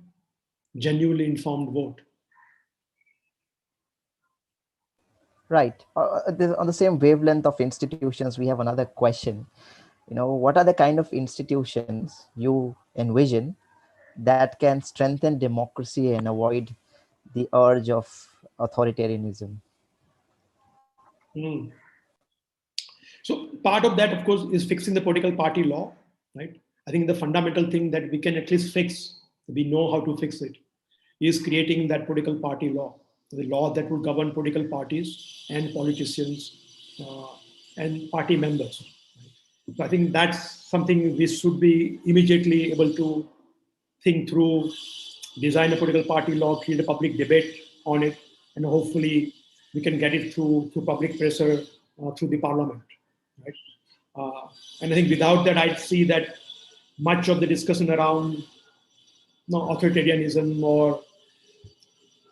genuinely informed vote. Right. On the same wavelength of institutions, we have another question. What are the kind of institutions you envision that can strengthen democracy and avoid the urge of authoritarianism? So part of that, of course, is fixing the political party law, right? I think the fundamental thing that we can at least fix, we know how to fix it, is creating that political party law, the law that will govern political parties and politicians and party members. So I think that's something we should be immediately able to think through, design a political party law, create a public debate on it, and hopefully we can get it through public pressure through the parliament, right? And I think without that, I'd see that much of the discussion around authoritarianism or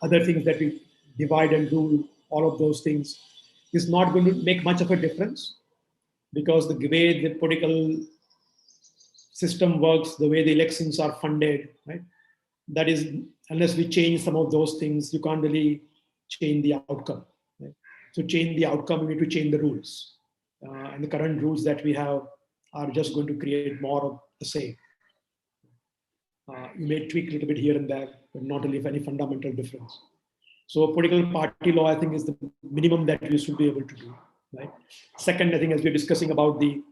other things that we divide and rule, all of those things, is not going to make much of a difference, because the way the political system works, the way the elections are funded, right? That is, unless we change some of those things, you can't really change the outcome. Right? To change the outcome, we need to change the rules. And the current rules that we have are just going to create more of the same. You may tweak a little bit here and there, but not really any fundamental difference. So political party law, I think, is the minimum that we should be able to do. Right. Second, I think, as we're discussing about the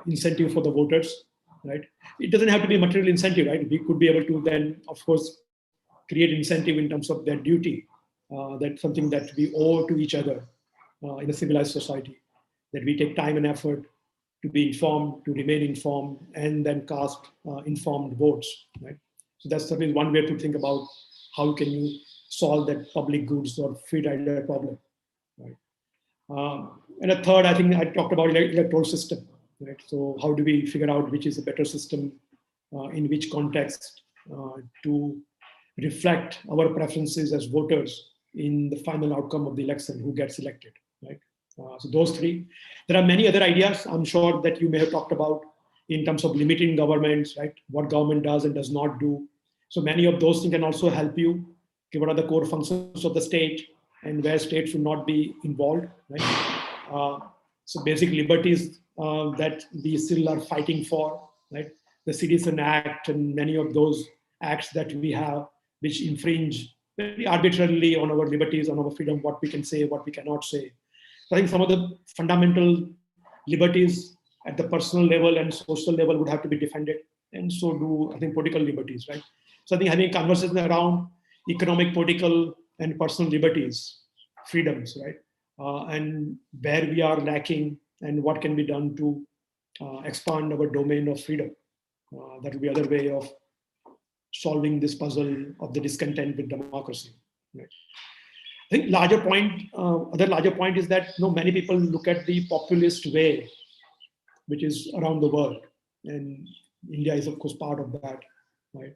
incentive for the voters, right? It doesn't have to be a material incentive, right? We could be able to then, of course, create incentive in terms of their duty. That's something that we owe to each other in a civilized society, that we take time and effort to be informed, to remain informed, and then cast informed votes, right? So that's certainly one way to think about how can you solve that public goods or free rider problem, right? And a third, I think I talked about electoral system, right? So how do we figure out which is a better system in which context to reflect our preferences as voters in the final outcome of the election, who gets elected, right? So those three. There are many other ideas, I'm sure, that you may have talked about in terms of limiting governments, right? What government does and does not do. So many of those things can also help you. Okay, what are the core functions of the state and where state should not be involved, right? So basic liberties that we still are fighting for, right? The Citizen Act and many of those acts that we have, which infringe very arbitrarily on our liberties, on our freedom, what we can say, what we cannot say. So I think some of the fundamental liberties at the personal level and social level would have to be defended, and so do, I think, political liberties, right? So I think having a conversation around economic, political, and personal liberties, freedoms, right? And where we are lacking and what can be done to expand our domain of freedom. That will be other way of solving this puzzle of the discontent with democracy. Right? I think other larger point is that many people look at the populist way, which is around the world, and India is of course part of that, right?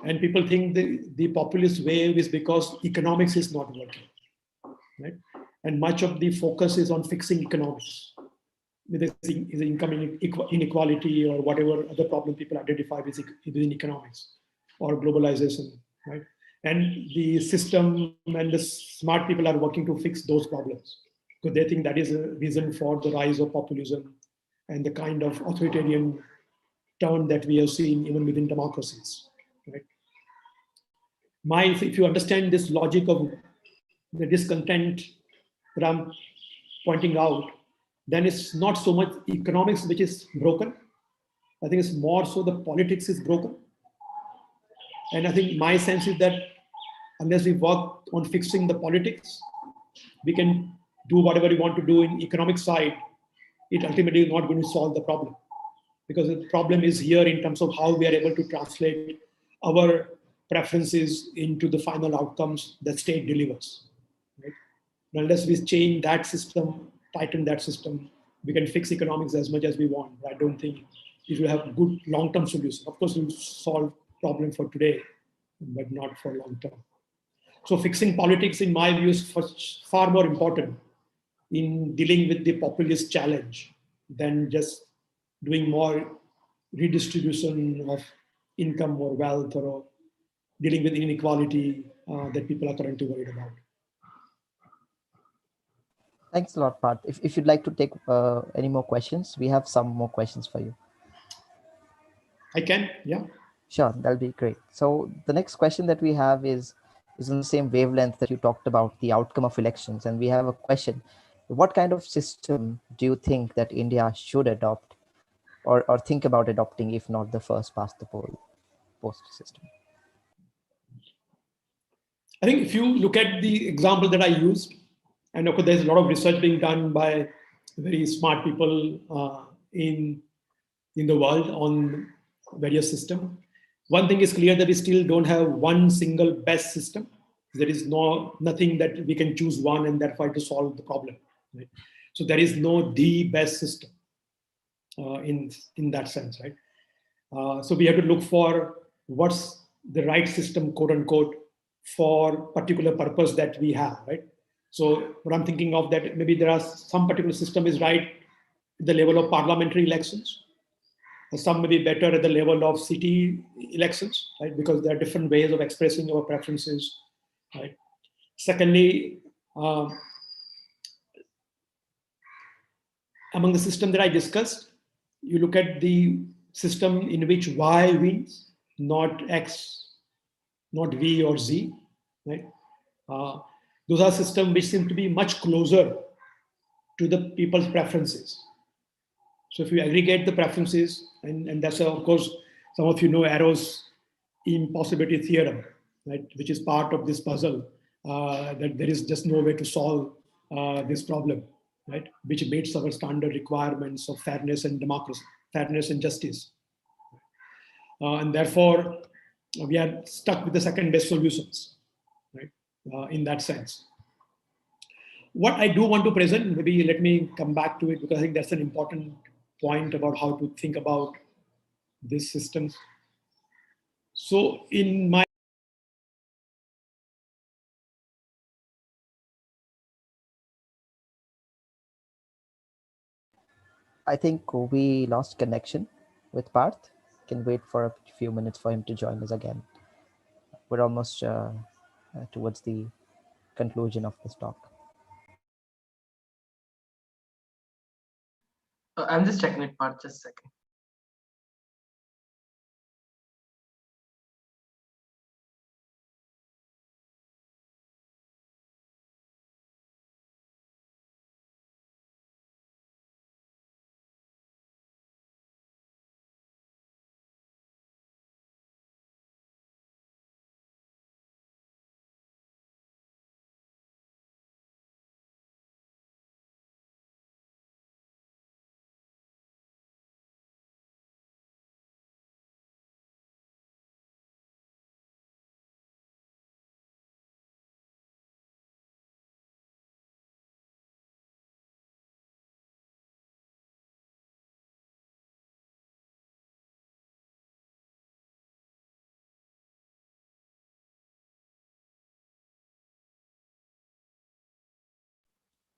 And people think the populist wave is because economics is not working, right? And much of the focus is on fixing economics, whether it's income inequality or whatever other problem people identify within economics or globalization, right? And the system and the smart people are working to fix those problems because they think that is a reason for the rise of populism and the kind of authoritarian turn that we have seen even within democracies, right? If you understand this logic of the discontent that I'm pointing out, then it's not so much economics which is broken. I think it's more so the politics is broken. And I think my sense is that unless we work on fixing the politics, we can do whatever we want to do in economic side. It ultimately is not going to solve the problem, because the problem is here in terms of how we are able to translate our preferences into the final outcomes that state delivers. Right? Unless we change that system, tighten that system, we can fix economics as much as we want. I don't think it will have good long-term solutions. Of course, it will solve problem for today, but not for long term. So fixing politics, in my view, is far more important in dealing with the populist challenge than just doing more redistribution of income or wealth or dealing with inequality that people are currently worried about. Thanks a lot, Parth. If you'd like to take any more questions, we have some more questions for you. I can, yeah. Sure, that'll be great. So the next question that we have is on the same wavelength that you talked about, the outcome of elections. And we have a question. What kind of system do you think that India should adopt or think about adopting, if not the first past the post system? I think if you look at the example that I used, and of course there's a lot of research being done by very smart people in the world on various systems. One thing is clear, that we still don't have one single best system. There is nothing that we can choose one and therefore to solve the problem. Right? So there is no the best system in that sense, right? So we have to look for what's the right system, quote unquote, for particular purpose that we have, right? So what I'm thinking of, that maybe there are some particular system is right at the level of parliamentary elections. Some may be better at the level of city elections, right? Because there are different ways of expressing our preferences, right? Secondly, among the system that I discussed, you look at the system in which Y wins, not X, not V or Z, right? Those are systems which seem to be much closer to the people's preferences. So if you aggregate the preferences, and that's of course, some of you know Arrow's impossibility theorem, right, which is part of this puzzle, that there is just no way to solve this problem, right, which meets our standard requirements of fairness and democracy, fairness and justice. And therefore, we are stuck with the second best solutions, right, in that sense. What I do want to present, maybe let me come back to it, because I think that's an important point about how to think about this system. So in my I think we lost connection with Parth. Can wait for a few minutes for him to join us again. We're almost towards the conclusion of this talk. I'm just checking it, Parth, just a second.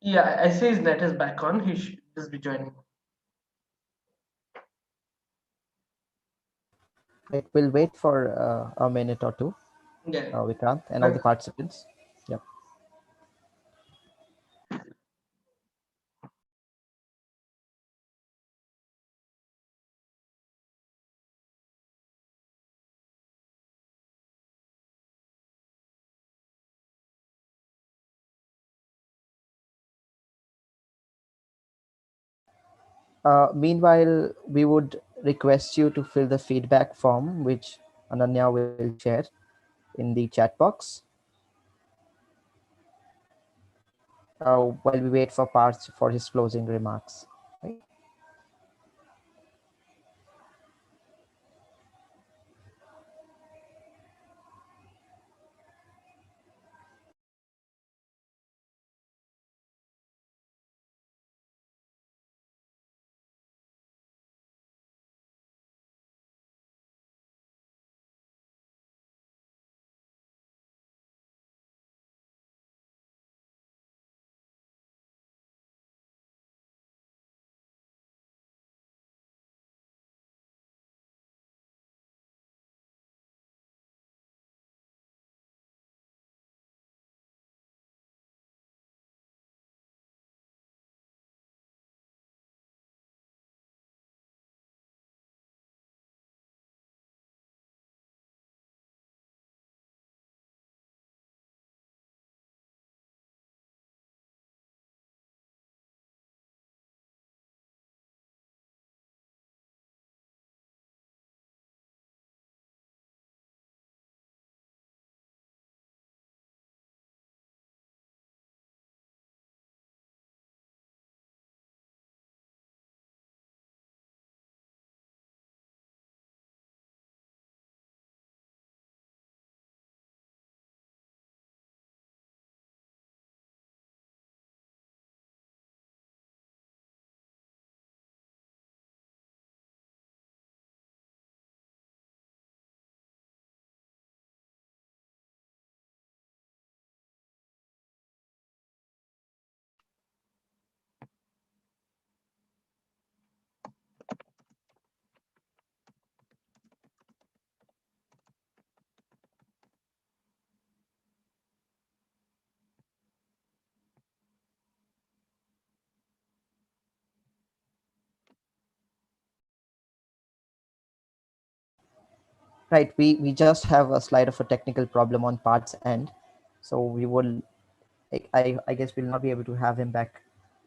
Yeah, I see his net is back on. He should just be joining. Right, we'll wait for a minute or two, Yeah. Vikrant, and all the But participants. Yep. Meanwhile, we would request you to fill the feedback form, which Ananya will share in the chat box. While we wait for Parth for his closing remarks. Right? Right, we just have a slide of a technical problem on Parth's end, so we will, I guess we'll not be able to have him back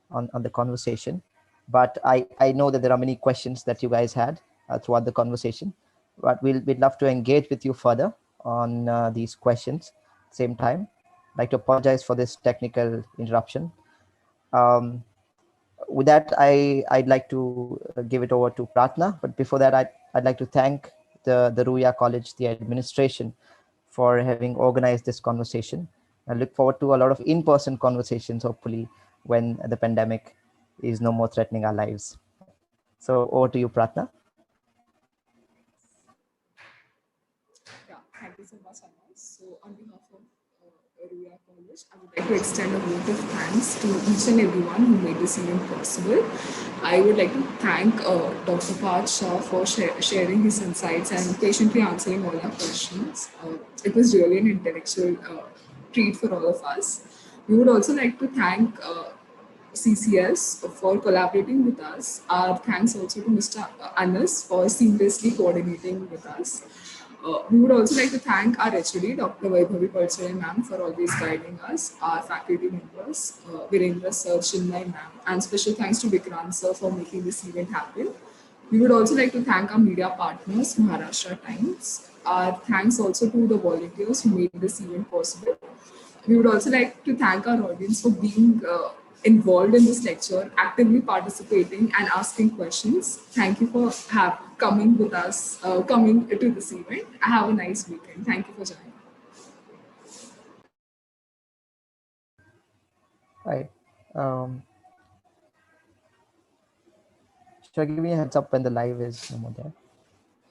on the conversation, but I know that there are many questions that you guys had throughout the conversation, but we'd love to engage with you further on these questions. Same time, I'd like to apologize for this technical interruption. With that, I'd like to give it over to Pratna, but before that, I'd like to thank the Ruya College, the administration, for having organized this conversation. I look forward to a lot of in-person conversations, hopefully, when the pandemic is no more threatening our lives. So over to you, Pratna. Yeah, thank you so much, Anas. So, on behalf of Ruya College, I would like to extend a vote of thanks to each and everyone who made this event possible. I would like to thank Dr. Parth Shah for sharing his insights and patiently answering all our questions. It was really an intellectual treat for all of us. We would also like to thank CCS for collaborating with us. Our thanks also to Mr. Anas for seamlessly coordinating with us. We would also like to thank our HOD, Dr. Vaibhavi Parchay ma'am, for always guiding us, our faculty members, Virendra sir, Chinmay ma'am, and special thanks to Vikrant sir for making this event happen. We would also like to thank our media partners, Maharashtra Times. Our thanks also to the volunteers who made this event possible. We would also like to thank our audience for being involved in this lecture, actively participating and asking questions. Thank you for coming with us, coming to this event. Have a nice weekend. Thank you for joining. Right. Should I give me a heads up when the live is no more there?